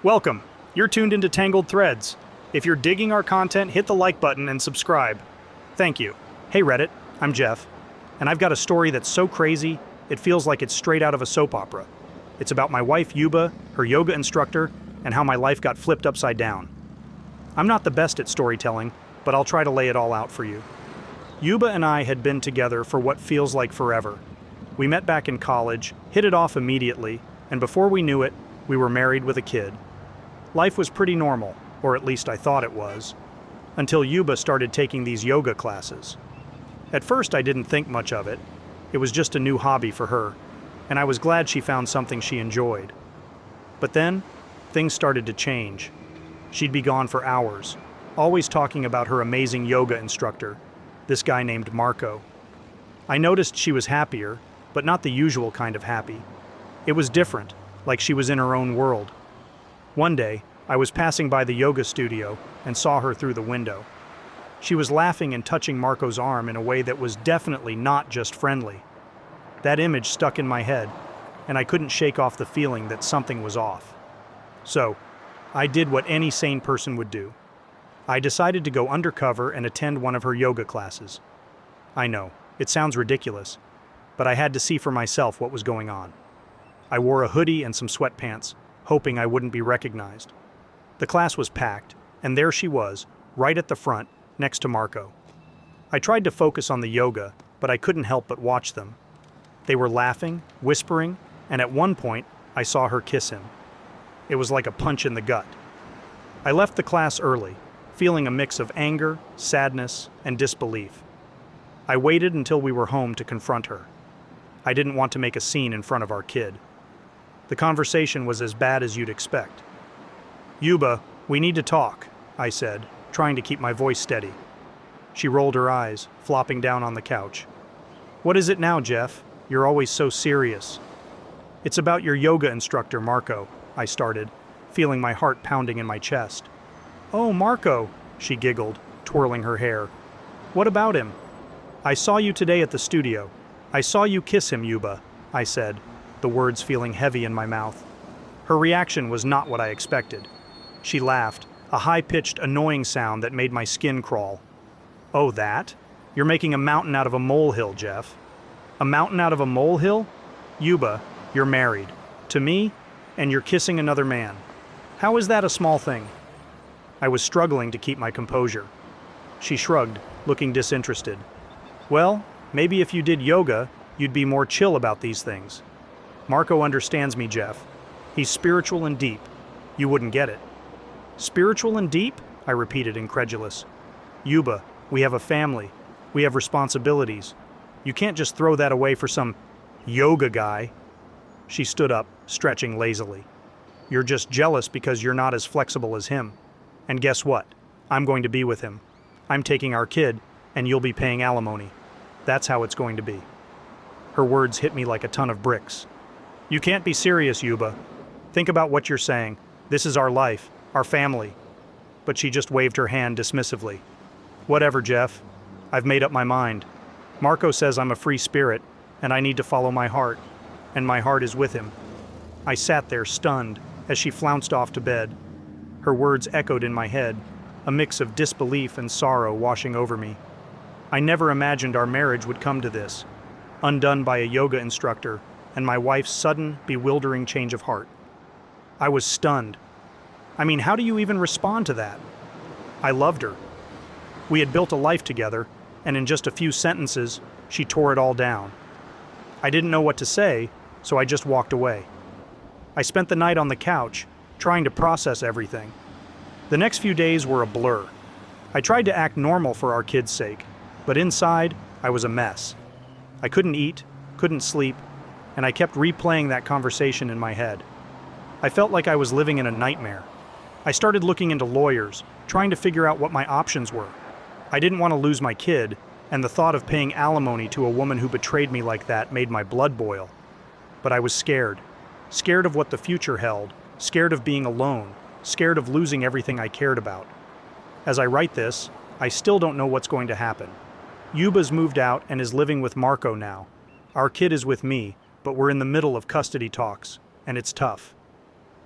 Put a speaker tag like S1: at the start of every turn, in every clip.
S1: Welcome. You're tuned into Tangled Threads. If you're digging our content, hit the like button and subscribe. Thank you. Hey Reddit, I'm Jeff, and I've got a story that's so crazy, it feels like it's straight out of a soap opera. It's about my wife Yuba, her yoga instructor, and how my life got flipped upside down. I'm not the best at storytelling, but I'll try to lay it all out for you. Yuba and I had been together for what feels like forever. We met back in college, hit it off immediately, and before we knew it, we were married with a kid. Life was pretty normal, or at least I thought it was, until Yuba started taking these yoga classes. At first I didn't think much of it. It was just a new hobby for her, and I was glad she found something she enjoyed. But then, things started to change. She'd be gone for hours, always talking about her amazing yoga instructor, this guy named Marco. I noticed she was happier, but not the usual kind of happy. It was different, like she was in her own world. One day, I was passing by the yoga studio and saw her through the window. She was laughing and touching Marco's arm in a way that was definitely not just friendly. That image stuck in my head, and I couldn't shake off the feeling that something was off. So, I did what any sane person would do. I decided to go undercover and attend one of her yoga classes. I know, it sounds ridiculous, but I had to see for myself what was going on. I wore a hoodie and some sweatpants, hoping I wouldn't be recognized. The class was packed, and there she was, right at the front, next to Marco. I tried to focus on the yoga, but I couldn't help but watch them. They were laughing, whispering, and at one point, I saw her kiss him. It was like a punch in the gut. I left the class early, feeling a mix of anger, sadness, and disbelief. I waited until we were home to confront her. I didn't want to make a scene in front of our kid. The conversation was as bad as you'd expect. "Yuba, we need to talk," I said, trying to keep my voice steady. She rolled her eyes, flopping down on the couch. "What is it now, Jeff? You're always so serious." "It's about your yoga instructor, Marco," I started, feeling my heart pounding in my chest. "Oh, Marco," she giggled, twirling her hair. "What about him?" "I saw you today at the studio. I saw you kiss him, Yuba," I said, the words feeling heavy in my mouth. Her reaction was not what I expected. She laughed, a high-pitched, annoying sound that made my skin crawl. "Oh, that? You're making a mountain out of a molehill, Jeff." "A mountain out of a molehill? Yuba, you're married. To me, and you're kissing another man. How is that a small thing?" I was struggling to keep my composure. She shrugged, looking disinterested. "Well, maybe if you did yoga, you'd be more chill about these things. Marco understands me, Jeff. He's spiritual and deep. You wouldn't get it." "Spiritual and deep?" I repeated, incredulous. "Yuba, we have a family. We have responsibilities. You can't just throw that away for some yoga guy." She stood up, stretching lazily. "You're just jealous because you're not as flexible as him. And guess what? I'm going to be with him. I'm taking our kid, and you'll be paying alimony. That's how it's going to be." Her words hit me like a ton of bricks. "You can't be serious, Yuba. Think about what you're saying. This is our life, our family." But she just waved her hand dismissively. "Whatever, Jeff. I've made up my mind. Marco says I'm a free spirit, and I need to follow my heart. And my heart is with him." I sat there stunned as she flounced off to bed. Her words echoed in my head, a mix of disbelief and sorrow washing over me. I never imagined our marriage would come to this, undone by a yoga instructor and my wife's sudden, bewildering change of heart. I was stunned. I mean, how do you even respond to that? I loved her. We had built a life together, and in just a few sentences, she tore it all down. I didn't know what to say, so I just walked away. I spent the night on the couch, trying to process everything. The next few days were a blur. I tried to act normal for our kids' sake, but inside, I was a mess. I couldn't eat, couldn't sleep, and I kept replaying that conversation in my head. I felt like I was living in a nightmare. I started looking into lawyers, trying to figure out what my options were. I didn't want to lose my kid, and the thought of paying alimony to a woman who betrayed me like that made my blood boil. But I was scared. Scared of what the future held, scared of being alone, scared of losing everything I cared about. As I write this, I still don't know what's going to happen. Yuba's moved out and is living with Marco now. Our kid is with me, but we're in the middle of custody talks, and it's tough.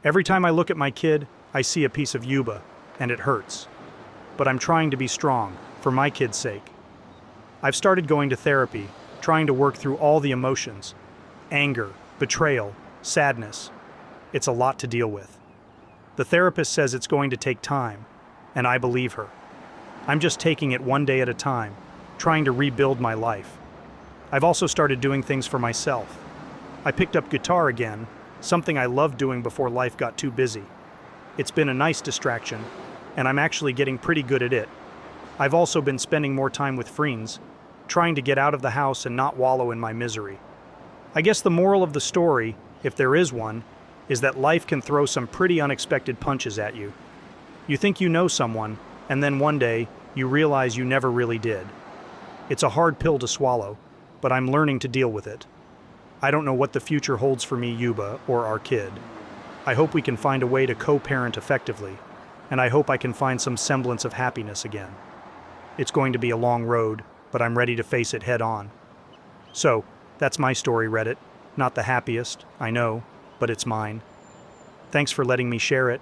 S1: Every time I look at my kid, I see a piece of Yuba, and it hurts. But I'm trying to be strong, for my kid's sake. I've started going to therapy, trying to work through all the emotions. Anger, betrayal, sadness. It's a lot to deal with. The therapist says it's going to take time, and I believe her. I'm just taking it one day at a time, trying to rebuild my life. I've also started doing things for myself. I picked up guitar again, something I loved doing before life got too busy. It's been a nice distraction, and I'm actually getting pretty good at it. I've also been spending more time with friends, trying to get out of the house and not wallow in my misery. I guess the moral of the story, if there is one, is that life can throw some pretty unexpected punches at you. You think you know someone, and then one day, you realize you never really did. It's a hard pill to swallow, but I'm learning to deal with it. I don't know what the future holds for me, Yuba, or our kid. I hope we can find a way to co-parent effectively, and I hope I can find some semblance of happiness again. It's going to be a long road, but I'm ready to face it head on. So, that's my story, Reddit. Not the happiest, I know, but it's mine. Thanks for letting me share it.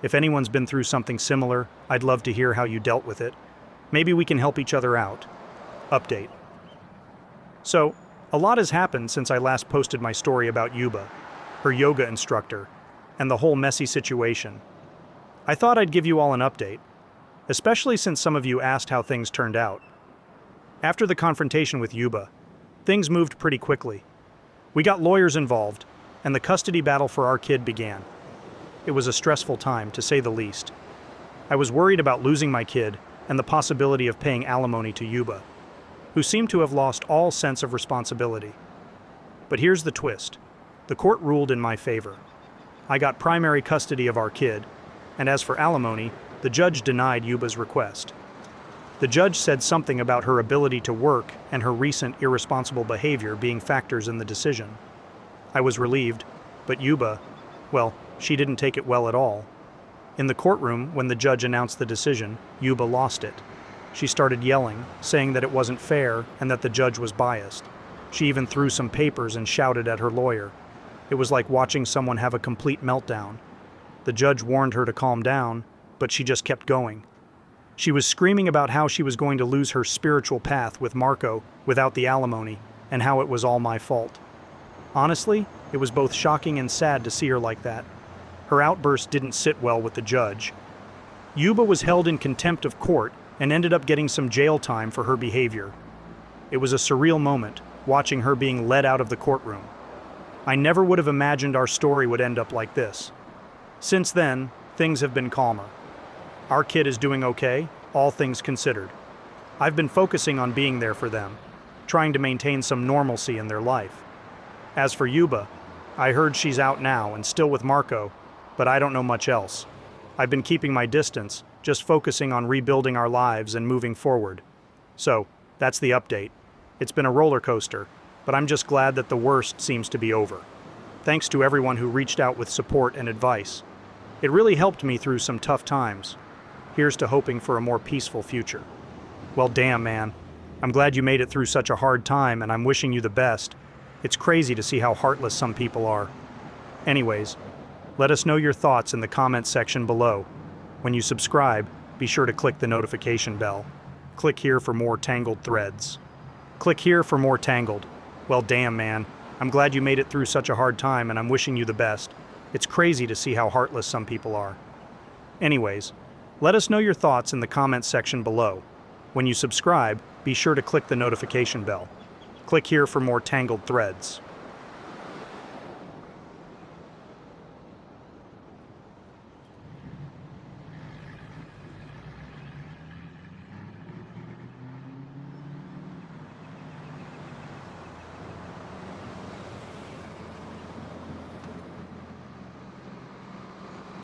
S1: If anyone's been through something similar, I'd love to hear how you dealt with it. Maybe we can help each other out. Update. So, a lot has happened since I last posted my story about Yuba, her yoga instructor, and the whole messy situation. I thought I'd give you all an update, especially since some of you asked how things turned out. After the confrontation with Yuba, things moved pretty quickly. We got lawyers involved, and the custody battle for our kid began. It was a stressful time, to say the least. I was worried about losing my kid and the possibility of paying alimony to Yuba, who seemed to have lost all sense of responsibility. But here's the twist. The court ruled in my favor. I got primary custody of our kid, and as for alimony, the judge denied Yuba's request. The judge said something about her ability to work and her recent irresponsible behavior being factors in the decision. I was relieved, but Yuba, well, she didn't take it well at all. In the courtroom, when the judge announced the decision, Yuba lost it. She started yelling, saying that it wasn't fair and that the judge was biased. She even threw some papers and shouted at her lawyer. It was like watching someone have a complete meltdown. The judge warned her to calm down, but she just kept going. She was screaming about how she was going to lose her spiritual path with Marco without the alimony, and how it was all my fault. Honestly, it was both shocking and sad to see her like that. Her outburst didn't sit well with the judge. Yuba was held in contempt of court and ended up getting some jail time for her behavior. It was a surreal moment, watching her being led out of the courtroom. I never would have imagined our story would end up like this. Since then, things have been calmer. Our kid is doing okay, all things considered. I've been focusing on being there for them, trying to maintain some normalcy in their life. As for Yuba, I heard she's out now and still with Marco, but I don't know much else. I've been keeping my distance, just focusing on rebuilding our lives and moving forward. So, that's the update. It's been a roller coaster, but I'm just glad that the worst seems to be over. Thanks to everyone who reached out with support and advice. It really helped me through some tough times. Here's to hoping for a more peaceful future. Well, damn, man. I'm glad you made it through such a hard time, and I'm wishing you the best. It's crazy to see how heartless some people are. Anyways, let us know your thoughts in the comments section below. When you subscribe, be sure to click the notification bell. Click here for more Tangled threads. Click here for more Tangled. Well, damn, man. I'm glad you made it through such a hard time, and I'm wishing you the best. It's crazy to see how heartless some people are. Anyways, let us know your thoughts in the comments section below. When you subscribe, be sure to click the notification bell. Click here for more Tangled threads.